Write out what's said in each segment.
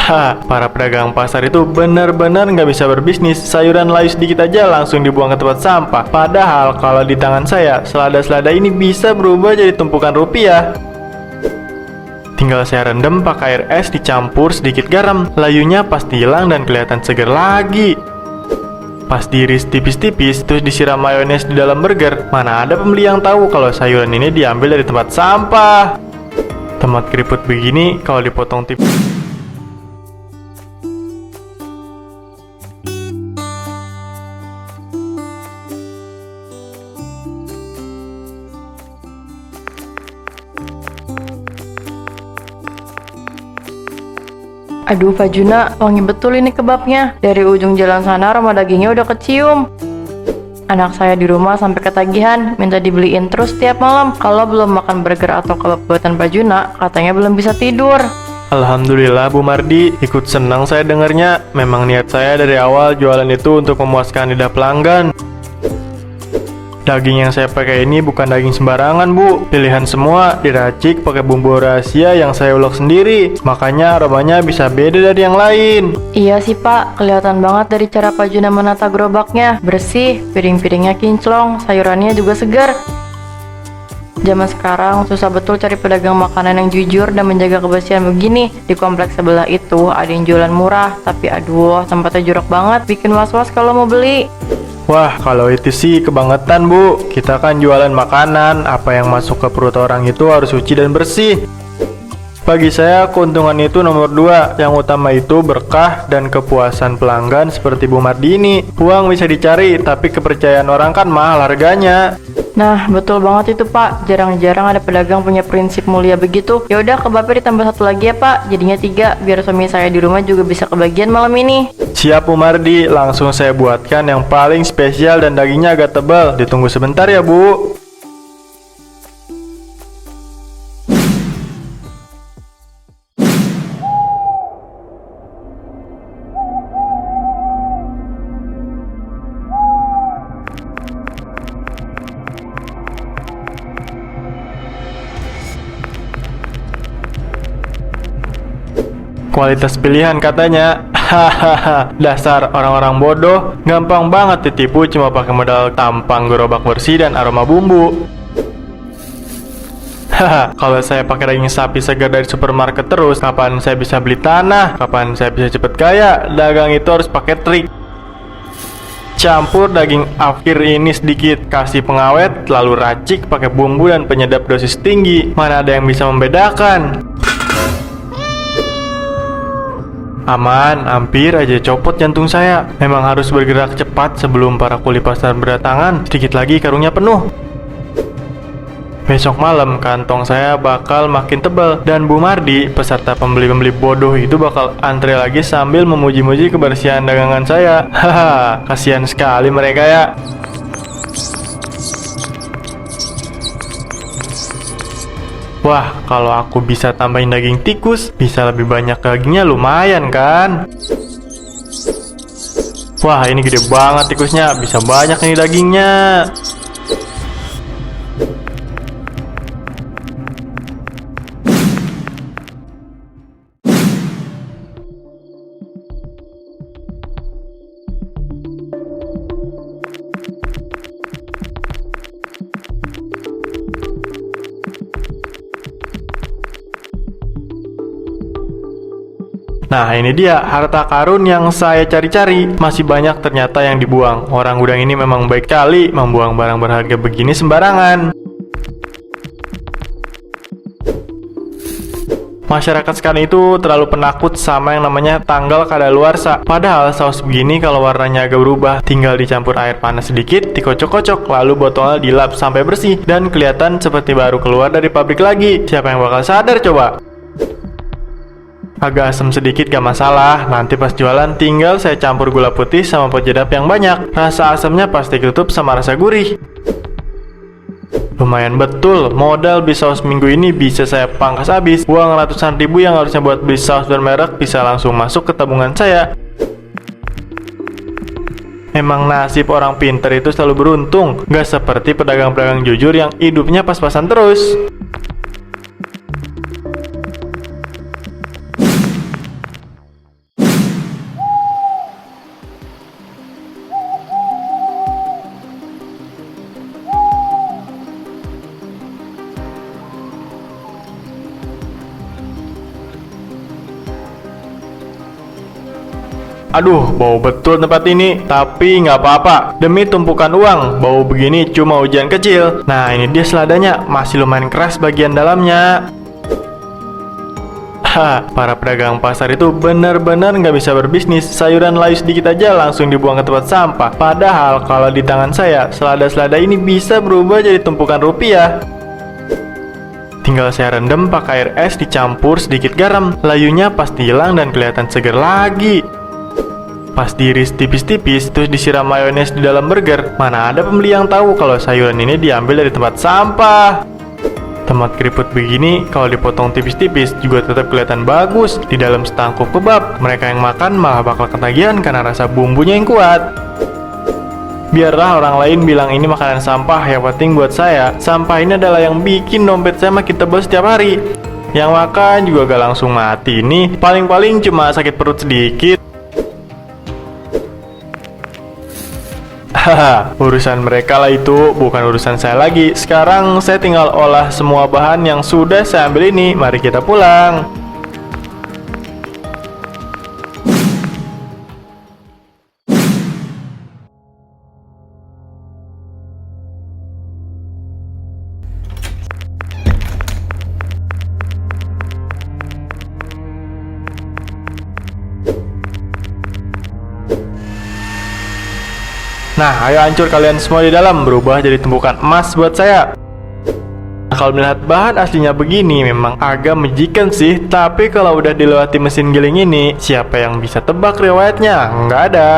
Para pedagang pasar itu benar-benar nggak bisa berbisnis. Sayuran layu sedikit aja langsung dibuang ke tempat sampah. Padahal kalau di tangan saya, selada-selada ini bisa berubah jadi tumpukan rupiah. Tinggal saya rendam pakai air es dicampur sedikit garam. Layunya pasti hilang dan kelihatan segar lagi. Pas diiris tipis-tipis, terus disiram mayones di dalam burger. Mana ada pembeli yang tahu kalau sayuran ini diambil dari tempat sampah. Tomat keriput begini kalau dipotong tipis. Aduh Pak Juna, wangi betul ini kebabnya. Dari ujung jalan sana aroma dagingnya udah kecium. Anak saya di rumah sampai ketagihan, minta dibeliin terus tiap malam. Kalau belum makan burger atau kebab buatan Pak Juna, katanya belum bisa tidur. Alhamdulillah Bu Mardi, ikut senang saya dengarnya. Memang niat saya dari awal jualan itu untuk memuaskan lidah pelanggan. Daging yang saya pakai ini bukan daging sembarangan Bu. Pilihan semua diracik pakai bumbu rahasia yang saya ulek sendiri. Makanya aromanya bisa beda dari yang lain. Iya sih Pak, kelihatan banget dari cara Pak Juna menata gerobaknya. Bersih, piring-piringnya kinclong, sayurannya juga segar. Zaman sekarang susah betul cari pedagang makanan yang jujur dan menjaga kebersihan begini. Di kompleks sebelah itu ada yang jualan murah, tapi aduh tempatnya jorok banget, bikin was-was kalau mau beli. Wah, kalau itu sih kebangetan Bu. Kita kan jualan makanan, apa yang masuk ke perut orang itu harus suci dan bersih. Bagi saya keuntungan itu nomor 2. Yang utama itu berkah dan kepuasan pelanggan seperti Bu Mardi ini. Uang bisa dicari, tapi kepercayaan orang kan mahal harganya. Nah, betul banget itu Pak. Jarang-jarang ada pedagang punya prinsip mulia begitu. Ya udah, kebabnya ditambah 1 lagi ya Pak. Jadinya 3, biar suami saya di rumah juga bisa kebagian malam ini. Siap Bu Mardi, langsung saya buatkan yang paling spesial dan dagingnya agak tebal. Ditunggu sebentar ya Bu. Kualitas pilihan katanya. Hahaha, dasar orang-orang bodoh. Gampang banget ditipu cuma pakai modal tampang gerobak bersih dan aroma bumbu. Haha, kalau saya pakai daging sapi segar dari supermarket terus, kapan saya bisa beli tanah? Kapan saya bisa cepet kaya? Dagang itu harus pakai trik. Campur daging afkir ini sedikit, kasih pengawet, lalu racik pakai bumbu dan penyedap dosis tinggi. Mana ada yang bisa membedakan? Aman, hampir aja copot jantung saya. Memang harus bergerak cepat sebelum para kuli pasar berdatangan. Sedikit lagi karungnya penuh. Besok malam kantong saya bakal makin tebal. Dan Bu Mardi, peserta pembeli-pembeli bodoh itu bakal antre lagi sambil memuji-muji kebersihan dagangan saya. Haha, kasihan sekali mereka ya. Wah, kalau aku bisa tambahin daging tikus, bisa lebih banyak dagingnya, lumayan kan? Wah, ini gede banget tikusnya, bisa banyak nih dagingnya. Nah, ini dia harta karun yang saya cari-cari. Masih banyak ternyata yang dibuang. Orang gudang ini memang baik kali, membuang barang berharga begini sembarangan. Masyarakat sekarang itu terlalu penakut sama yang namanya tanggal kadaluarsa. Padahal saus begini kalau warnanya agak berubah, tinggal dicampur air panas sedikit, dikocok-kocok, lalu botolnya dilap sampai bersih dan kelihatan seperti baru keluar dari pabrik lagi. Siapa yang bakal sadar coba? Agak asam sedikit gak masalah, nanti pas jualan tinggal saya campur gula putih sama penyedap yang banyak. Rasa asamnya pasti tutup sama rasa gurih. Lumayan betul, modal beli saus minggu ini bisa saya pangkas habis. Uang ratusan ribu yang harusnya buat beli saus bermerek bisa langsung masuk ke tabungan saya. Memang nasib orang pinter itu selalu beruntung, gak seperti pedagang-pedagang jujur yang hidupnya pas-pasan terus. Aduh, bau betul tempat ini. Tapi nggak apa-apa. Demi tumpukan uang, bau begini cuma hujan kecil. Nah, ini dia seladanya. Masih lumayan keras bagian dalamnya. Para pedagang pasar itu benar-benar nggak bisa berbisnis. Sayuran layu sedikit aja langsung dibuang ke tempat sampah. Padahal kalau di tangan saya, selada-selada ini bisa berubah jadi tumpukan rupiah. Tinggal saya rendam pakai air es dicampur sedikit garam. Layunya pasti hilang dan kelihatan segar lagi. Pas diiris tipis-tipis, terus disiram mayones di dalam burger. Mana ada pembeli yang tahu kalau sayuran ini diambil dari tempat sampah. Tomat keriput begini, kalau dipotong tipis-tipis juga tetap kelihatan bagus di dalam setangkup kebab. Mereka yang makan malah bakal ketagihan karena rasa bumbunya yang kuat. Biarlah orang lain bilang ini makanan sampah, yang penting buat saya, sampah ini adalah yang bikin dompet saya makin tebal setiap hari. Yang makan juga gak langsung mati nih, paling-paling cuma sakit perut sedikit. Haha, urusan mereka lah itu, bukan urusan saya lagi. Sekarang saya tinggal olah semua bahan yang sudah saya ambil ini. Mari kita pulang. Nah, ayo hancur kalian semua di dalam, berubah jadi tumpukan emas buat saya. Kalau melihat bahan aslinya begini memang agak menjijikan sih. Tapi kalau udah dilewati mesin giling ini, siapa yang bisa tebak riwayatnya? Nggak ada.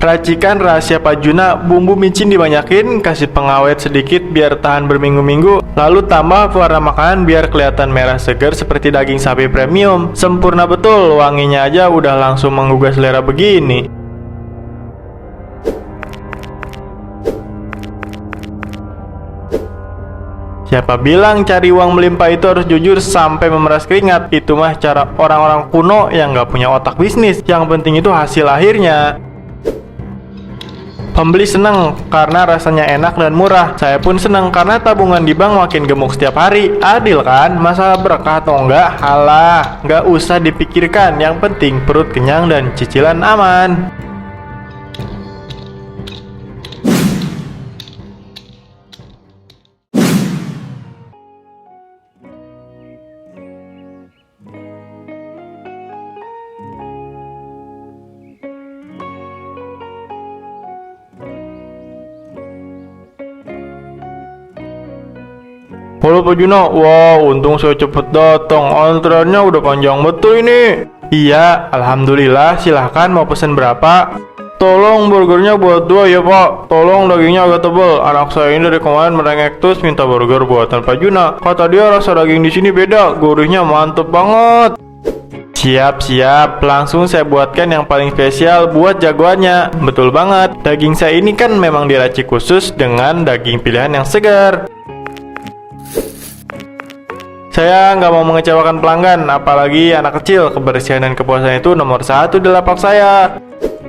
Racikan rahasia Pak Juna, bumbu micin dibanyakin, kasih pengawet sedikit biar tahan berminggu-minggu, lalu tambah pewarna makanan biar kelihatan merah segar seperti daging sapi premium. Sempurna betul, wanginya aja udah langsung menggugah selera begini. Siapa bilang cari uang melimpah itu harus jujur sampai memeras keringat? Itu mah cara orang-orang kuno yang nggak punya otak bisnis. Yang penting itu hasil akhirnya. Pembeli senang karena rasanya enak dan murah. Saya pun senang karena tabungan di bank makin gemuk setiap hari. Adil kan? Masalah berkah atau enggak? Halah, nggak usah dipikirkan. Yang penting perut kenyang dan cicilan aman. Halo Pak Juno, wah untung saya cepet datang, antreannya udah panjang betul ini. Iya, alhamdulillah, silahkan mau pesen berapa? Tolong burgernya buat 2 ya Pak, tolong dagingnya agak tebal. Anak saya ini dari kemarin merengek terus minta burger buatan Pak Juno. Kata dia rasa daging di sini beda, gurihnya mantep banget. Siap, langsung saya buatkan yang paling spesial buat jagoannya. Betul banget, daging saya ini kan memang diracik khusus dengan daging pilihan yang segar. Saya nggak mau mengecewakan pelanggan, apalagi anak kecil. Kebersihan dan kepuasan itu nomor 1 di lapak saya.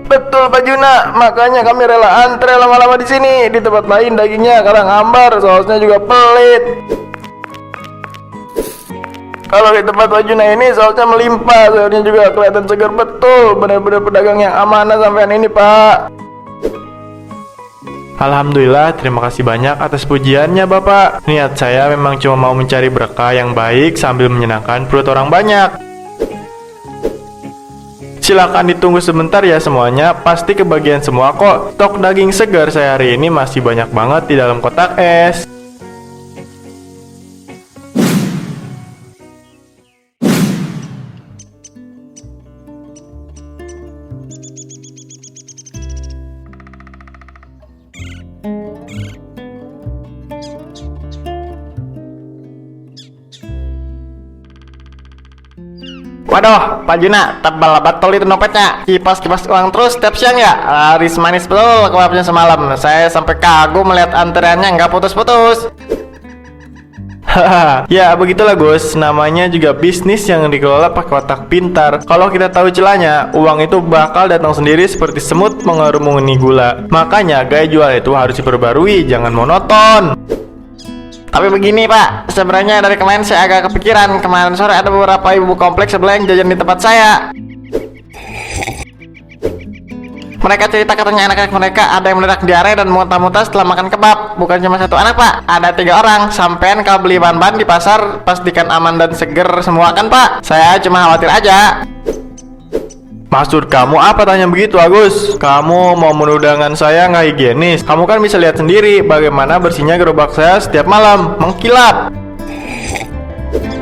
Betul Pak Juna, makanya kami rela antre lama-lama di sini. Di tempat lain dagingnya kadang hambar, sausnya juga pelit. Kalau di tempat Pak Juna ini sausnya melimpah, sayurnya juga kelihatan segar betul. Benar-benar pedagang yang amanah sampean ini Pak. Alhamdulillah, terima kasih banyak atas pujiannya Bapak. Niat saya memang cuma mau mencari berkah yang baik sambil menyenangkan perut orang banyak. Silakan ditunggu sebentar ya semuanya, pasti kebagian semua kok. Stok daging segar saya hari ini masih banyak banget di dalam kotak es. Waduh, Pak Juna, tebal betul itu dompetnya. Kipas-kipas uang terus setiap siang ya. Laris manis betul kebabnya semalam. Saya sampai kagum melihat antreannya nggak putus-putus. Haha, ya begitulah Gus, namanya juga bisnis yang dikelola pakai otak pintar. Kalau kita tahu celahnya, uang itu bakal datang sendiri seperti semut mengarungi gula. Makanya gaya jual itu harus diperbarui, jangan monoton. Tapi begini Pak, sebenarnya dari kemarin saya agak kepikiran. Kemarin sore ada beberapa ibu kompleks sebelah yang jajan di tempat saya. Mereka cerita katanya anak-anak mereka ada yang meledak diare dan muntah-muntah setelah makan kebab. Bukan cuma satu anak Pak, ada 3 orang. Sampean kalau beli bahan-bahan di pasar pastikan aman dan seger semua kan Pak. Saya cuma khawatir aja. Maksud kamu apa tanya begitu Agus? Kamu mau menudangkan saya nggak higienis? Kamu kan bisa lihat sendiri bagaimana bersihnya gerobak saya setiap malam, mengkilap.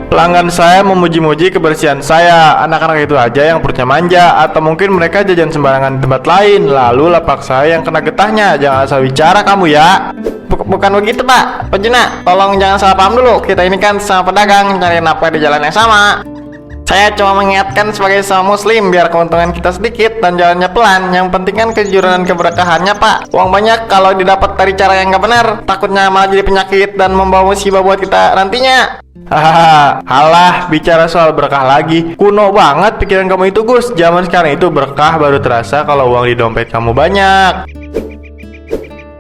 Pelanggan saya memuji-muji kebersihan saya. Anak-anak itu aja yang perutnya manja, atau mungkin mereka jajan sembarangan di tempat lain. Lalu lapak saya yang kena getahnya. Jangan asal bicara kamu ya. Bukan begitu Pak. Pak Juna, tolong jangan salah paham dulu. Kita ini kan sama pedagang, cari nafkah di jalan yang sama. Saya cuma mengingatkan sebagai sama muslim biar keuntungan kita sedikit dan jalannya pelan. Yang penting kan kejujuran dan keberkahannya Pak. Uang banyak kalau didapat dari cara yang nggak benar, takutnya malah jadi penyakit dan membawa musibah buat kita nantinya. Hahaha, alah, bicara soal berkah lagi. Kuno banget pikiran kamu itu Gus. Zaman sekarang itu berkah baru terasa kalau uang di dompet kamu banyak.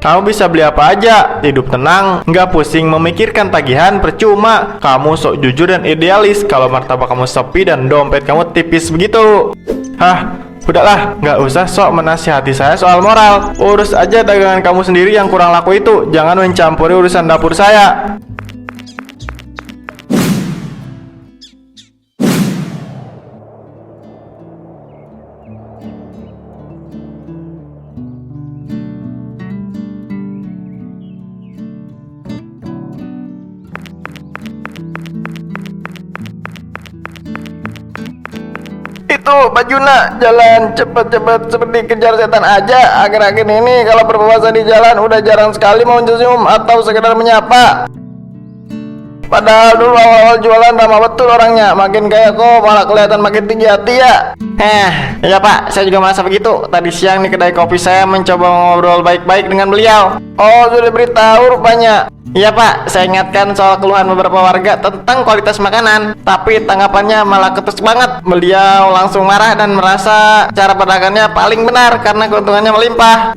Kamu bisa beli apa aja, hidup tenang, nggak pusing memikirkan tagihan percuma. Kamu sok jujur dan idealis kalau martabak kamu sepi dan dompet kamu tipis begitu. Hah, udahlah, nggak usah sok menasihati saya soal moral. Urus aja dagangan kamu sendiri yang kurang laku itu. Jangan mencampuri urusan dapur saya. Itu Pak Juna, jalan cepet-cepet seperti kejar setan aja. Akhir-akhir ini kalau berpuasa di jalan udah jarang sekali mau senyum atau sekedar menyapa. Padahal dulu awal-awal jualan ramah betul orangnya. Makin kaya kok malah kelihatan makin tinggi hati ya. Ya Pak, saya juga merasa begitu. Tadi siang di kedai kopi saya mencoba ngobrol baik-baik dengan beliau. Oh, sudah beritahu rupanya. Iya Pak, saya ingatkan soal keluhan beberapa warga tentang kualitas makanan. Tapi tanggapannya malah ketus banget. Beliau langsung marah dan merasa cara pedagangnya paling benar karena keuntungannya melimpah.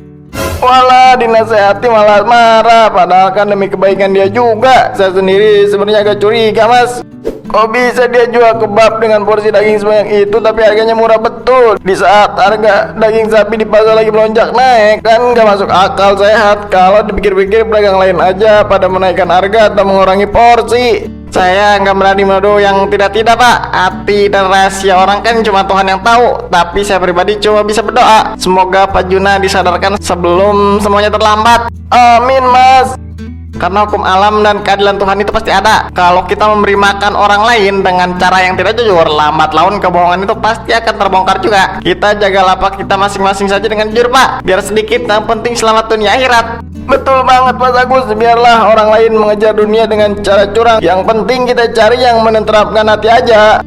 Walah, dinasehati malah marah. Padahal kan demi kebaikan dia juga. Saya sendiri sebenarnya agak curiga Mas. Kok bisa dia jual kebab dengan porsi daging sebanyak itu tapi harganya murah betul? Di saat harga daging sapi di pasar lagi melonjak naik, kan nggak masuk akal sehat. Kalau dipikir-pikir pedagang lain aja pada menaikkan harga atau mengurangi porsi. Saya nggak berani menuduh yang tidak-tidak Pak. Hati dan rahasia orang kan cuma Tuhan yang tahu. Tapi saya pribadi cuma bisa berdoa semoga Pak Juna disadarkan sebelum semuanya terlambat. Amin Mas. Karena hukum alam dan keadilan Tuhan itu pasti ada. Kalau kita memberi makan orang lain dengan cara yang tidak jujur, lambat laun kebohongan itu pasti akan terbongkar juga. Kita jaga lapak kita masing-masing saja dengan jujur Pak. Biar sedikit, yang penting selamat dunia akhirat. Betul banget Mas Agus. Biarlah orang lain mengejar dunia dengan cara curang. Yang penting kita cari yang menenteramkan hati aja.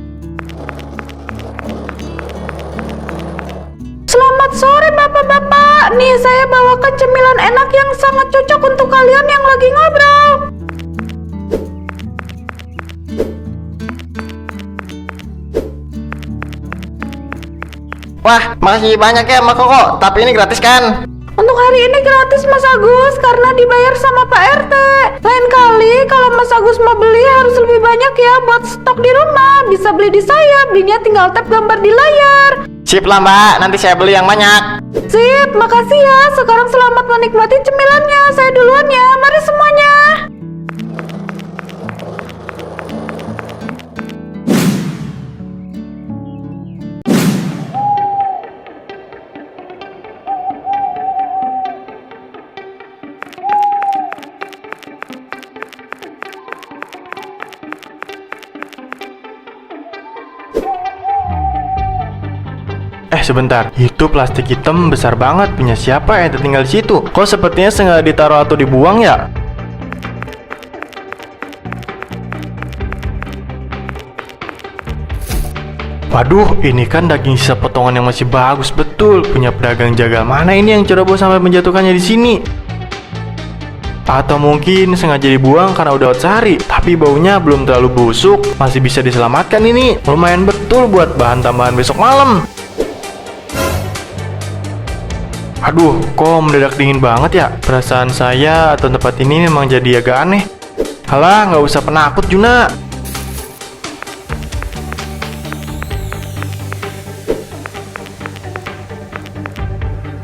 Selamat sore bapak-bapak. Nih saya bawakan cemilan enak yang sangat cocok untuk kalian yang lagi ngobrol. Wah, makasih banyak ya Mak Koko. Tapi ini gratis kan? Untuk hari ini gratis Mas Agus karena dibayar sama Pak RT. Lain kali kalau Mas Agus mau beli harus lebih banyak ya buat stok di rumah. Bisa beli di saya, belinya tinggal tap gambar di layar. Sip lah Mbak, nanti saya beli yang banyak. Sip, makasih ya. Sekarang selamat menikmati cemilannya. Saya duluan ya, mari semuanya. Sebentar, itu plastik hitam besar banget. Punya siapa yang tertinggal di situ? Kok sepertinya sengaja ditaruh atau dibuang ya? Waduh, ini kan daging sisa potongan yang masih bagus betul. Punya pedagang jagal mana ini yang ceroboh sampai menjatuhkannya di sini? Atau mungkin sengaja dibuang karena udah sehari, tapi baunya belum terlalu busuk, masih bisa diselamatkan ini. Lumayan betul buat bahan tambahan besok malam. Aduh, kok mendadak dingin banget ya? Perasaan saya atau tempat ini memang jadi agak aneh. Halah, nggak usah penakut Juna.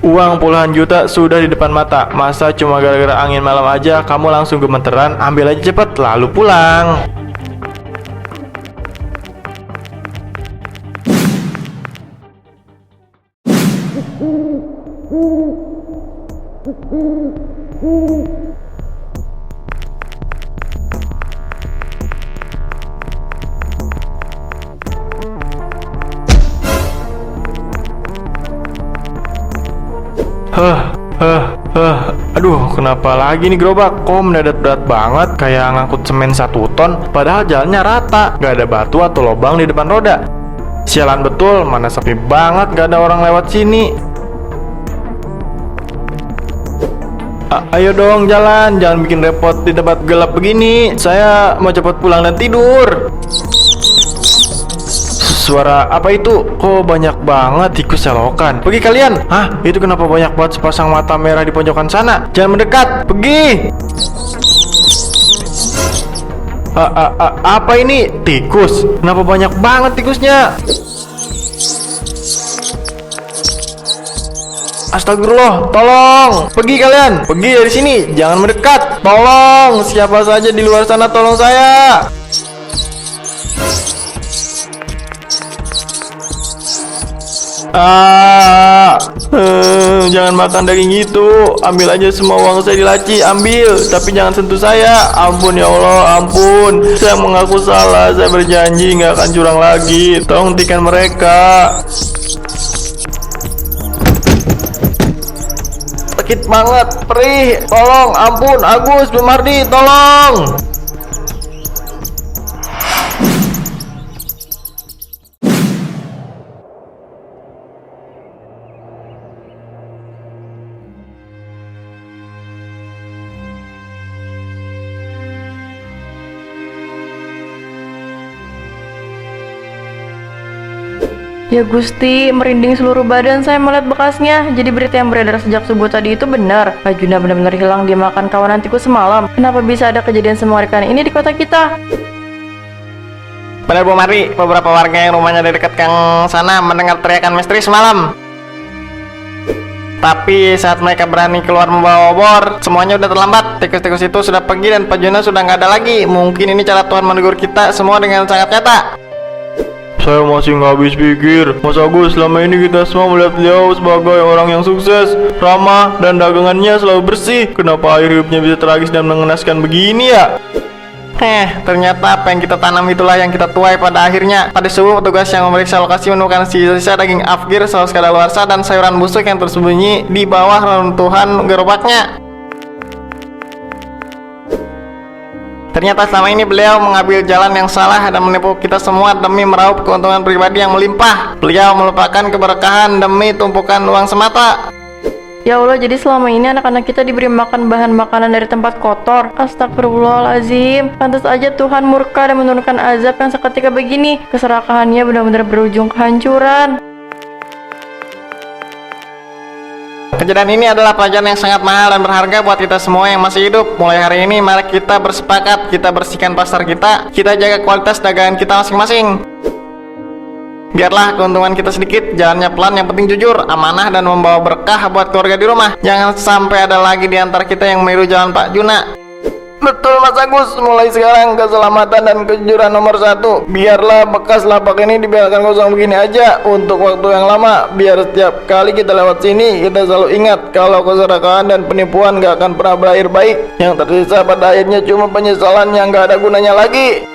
Uang puluhan juta sudah di depan mata. Masa cuma gara-gara angin malam aja kamu langsung gemeteran? Ambil aja cepet, lalu pulang. Aduh, kenapa lagi nih gerobak? Kok mendadak berat banget, kayak ngangkut semen 1 ton. Padahal jalannya rata, gak ada batu atau lubang di depan roda. Sialan betul, mana sepi banget, gak ada orang lewat sini. Ayo dong jalan, jangan bikin repot di tempat gelap begini. Saya mau cepat pulang dan tidur. Suara apa itu? Kok banyak banget tikus selokan? Pergi kalian! Hah? Itu kenapa banyak banget sepasang mata merah di pojokan sana? Jangan mendekat! Pergi! Apa ini? Tikus? Kenapa banyak banget tikusnya? Astagfirullah, tolong! Pergi kalian! Pergi dari sini! Jangan mendekat! Tolong! Siapa saja di luar sana tolong saya! Jangan makan daging itu. Ambil aja semua uang saya di laci. Ambil, tapi jangan sentuh saya. Ampun ya Allah, ampun. Saya mengaku salah. Saya berjanji nggak akan curang lagi. Tolong hentikan mereka. Sakit banget, perih. Tolong, ampun, Agus, Bumardi, tolong. Ya Gusti, merinding seluruh badan saya melihat bekasnya. Jadi berita yang beredar sejak subuh tadi itu benar. Pak Juna benar-benar hilang dimakan kawanan tikus semalam. Kenapa bisa ada kejadian semengerikan ini di kota kita? Benar Bu Mari, beberapa warga yang rumahnya di dekat gang sana mendengar teriakan misteri semalam. Tapi saat mereka berani keluar membawa obor, semuanya udah terlambat. Tikus-tikus itu sudah pergi dan Pak Juna sudah nggak ada lagi. Mungkin ini cara Tuhan menegur kita semua dengan sangat nyata. Saya masih nggak habis pikir, Mas Agus, selama ini kita semua melihat beliau sebagai orang yang sukses, ramah, dan dagangannya selalu bersih. Kenapa akhir hidupnya bisa tragis dan mengenaskan begini ya? Ternyata apa yang kita tanam itulah yang kita tuai pada akhirnya. Pada subuh, petugas yang memeriksa lokasi menemukan sisa-sisa daging afgir, saus kadaluarsa, dan sayuran busuk yang tersembunyi di bawah reruntuhan gerobaknya. Ternyata selama ini beliau mengambil jalan yang salah dan menipu kita semua demi meraup keuntungan pribadi yang melimpah. Beliau melupakan keberkahan demi tumpukan uang semata. Ya Allah, jadi selama ini anak-anak kita diberi makan bahan makanan dari tempat kotor. Astagfirullahaladzim. Pantas aja Tuhan murka dan menurunkan azab yang seketika begini. Keserakahannya benar-benar berujung kehancuran. Kejadian ini adalah pelajaran yang sangat mahal dan berharga buat kita semua yang masih hidup. Mulai hari ini mari kita bersepakat, kita bersihkan pasar kita jaga kualitas dagangan kita masing-masing. Biarlah keuntungan kita sedikit, jalannya pelan, yang penting jujur, amanah, dan membawa berkah buat keluarga di rumah. Jangan sampai ada lagi di antara kita yang meniru jalan Pak Juna. Betul Mas Agus, mulai sekarang keselamatan dan kejujuran nomor 1. Biarlah bekas lapak ini dibiarkan kosong begini aja untuk waktu yang lama. Biar setiap kali kita lewat sini, kita selalu ingat kalau keserakahan dan penipuan gak akan pernah berakhir baik. Yang tersisa pada akhirnya cuma penyesalan yang gak ada gunanya lagi.